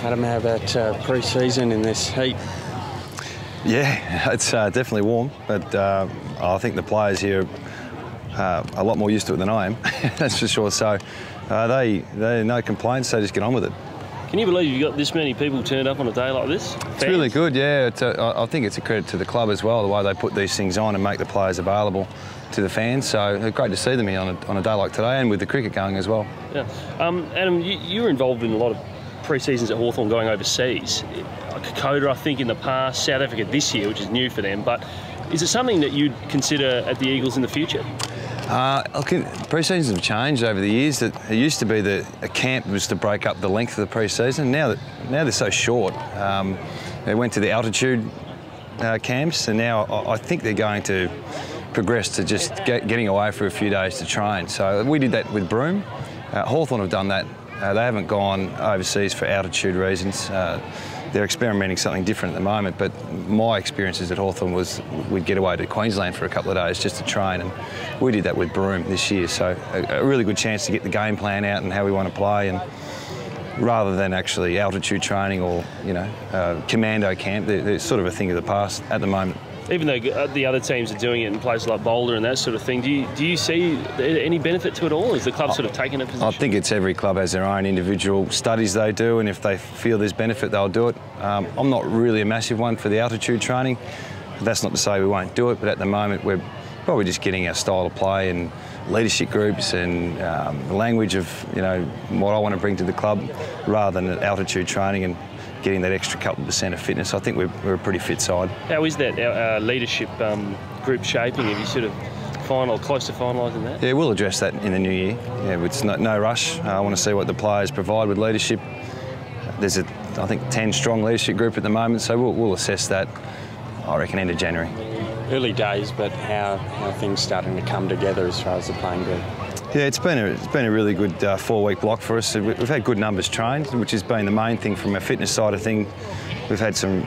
Adam, how about pre-season in this heat? Yeah, it's definitely warm, but I think the players here are a lot more used to it than I am, that's for sure. So they no complaints, they just get on with it. Can you believe you've got this many people turned up on a day like this? Fans? It's really good, yeah. I think it's a credit to the club as well, the way they put these things on and make the players available to the fans. So it's great to see them here on a day like today, and with the cricket going as well. Yeah. Adam, you were involved in a lot of pre-seasons at Hawthorn going overseas. Kokoda, I think, in the past, South Africa this year, which is new for them. But is it something that you'd consider at the Eagles in the future? Pre-seasons have changed over the years. It used to be that a camp was to break up the length of the pre-season. Now they're so short. They went to the altitude camps, and now I think they're going to progress to just getting away for a few days to train. So we did that with Broome. Hawthorn have done that. They haven't gone overseas for altitude reasons. They're experimenting something different at the moment, but my experiences at Hawthorn was we'd get away to Queensland for a couple of days just to train, and we did that with Broome this year. So a really good chance to get the game plan out and how we want to play, and rather than actually altitude training or, you know, commando camp, they're sort of a thing of the past at the moment. Even though the other teams are doing it in places like Boulder and that sort of thing, do you see any benefit to it all? Is the club sort of taking a position? I think it's every club has their own individual studies they do, and if they feel there's benefit, they'll do it. I'm not really a massive one for the altitude training. That's not to say we won't do it, but at the moment we're probably just getting our style of play and leadership groups and the language of, you know, what I want to bring to the club, rather than altitude training and getting that extra couple % of fitness. I think we're a pretty fit side. How is that leadership group shaping? Have you sort of close to finalising that? Yeah, we'll address that in the new year. Yeah, it's no rush. I want to see what the players provide with leadership. There's I think 10 strong leadership group at the moment, so we'll assess that, I reckon, end of January. Early days, but how things starting to come together as far as the playing group? Yeah, it's been a really good 4-week block for us. We've had good numbers trained, which has been the main thing from a fitness side of thing. We've had some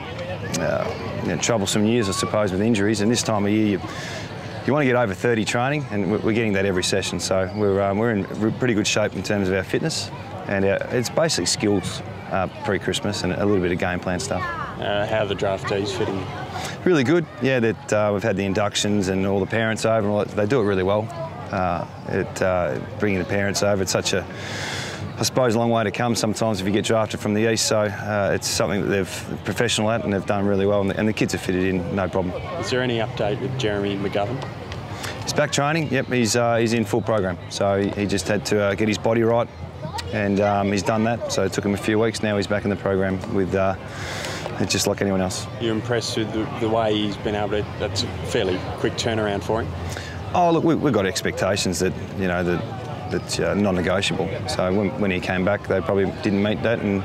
troublesome years, I suppose, with injuries, and this time of year you want to get over 30 training, and we're getting that every session. So we're in pretty good shape in terms of our fitness, and it's basically skills pre-Christmas and a little bit of game plan stuff. How are the draftees fitting? Really good. Yeah, we've had the inductions and all the parents over, and all that. They do it really well. Bringing the parents over, it's such a, I suppose, long way to come sometimes if you get drafted from the east, so it's something that they're professional at and they've done really well, and the kids are fitted in, no problem. Is there any update with Jeremy McGovern? He's back training, yep, he's in full program, so he just had to get his body right, and he's done that, so it took him a few weeks. Now he's back in the program with just like anyone else. You're impressed with the way he's been able to, that's a fairly quick turnaround for him? Oh, look, we've got expectations that, you know, that's non-negotiable. So when he came back, they probably didn't meet that, and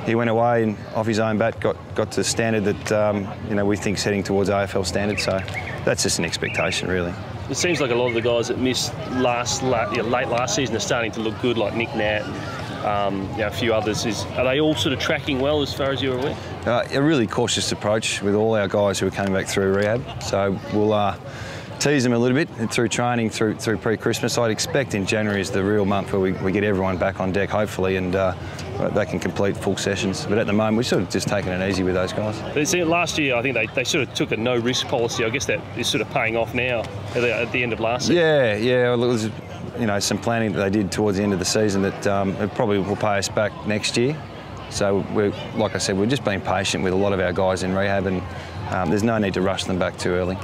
he went away and off his own bat got to the standard that, you know, we think's heading towards AFL standards. So that's just an expectation, really. It seems like a lot of the guys that missed late last season are starting to look good, like Nick Nat, a few others. Are they all sort of tracking well as far as you're aware? A really cautious approach with all our guys who are coming back through rehab. So we'll tease them a little bit through training, through pre-Christmas. I'd expect in January is the real month where we get everyone back on deck, hopefully, and they can complete full sessions. But at the moment, we're sort of just taking it easy with those guys. But see, last year, I think they sort of took a no-risk policy. I guess that is sort of paying off now at the end of last season. Yeah. Well, it was, you know, some planning that they did towards the end of the season that it probably will pay us back next year. So, like I said, we're just being patient with a lot of our guys in rehab, and there's no need to rush them back too early.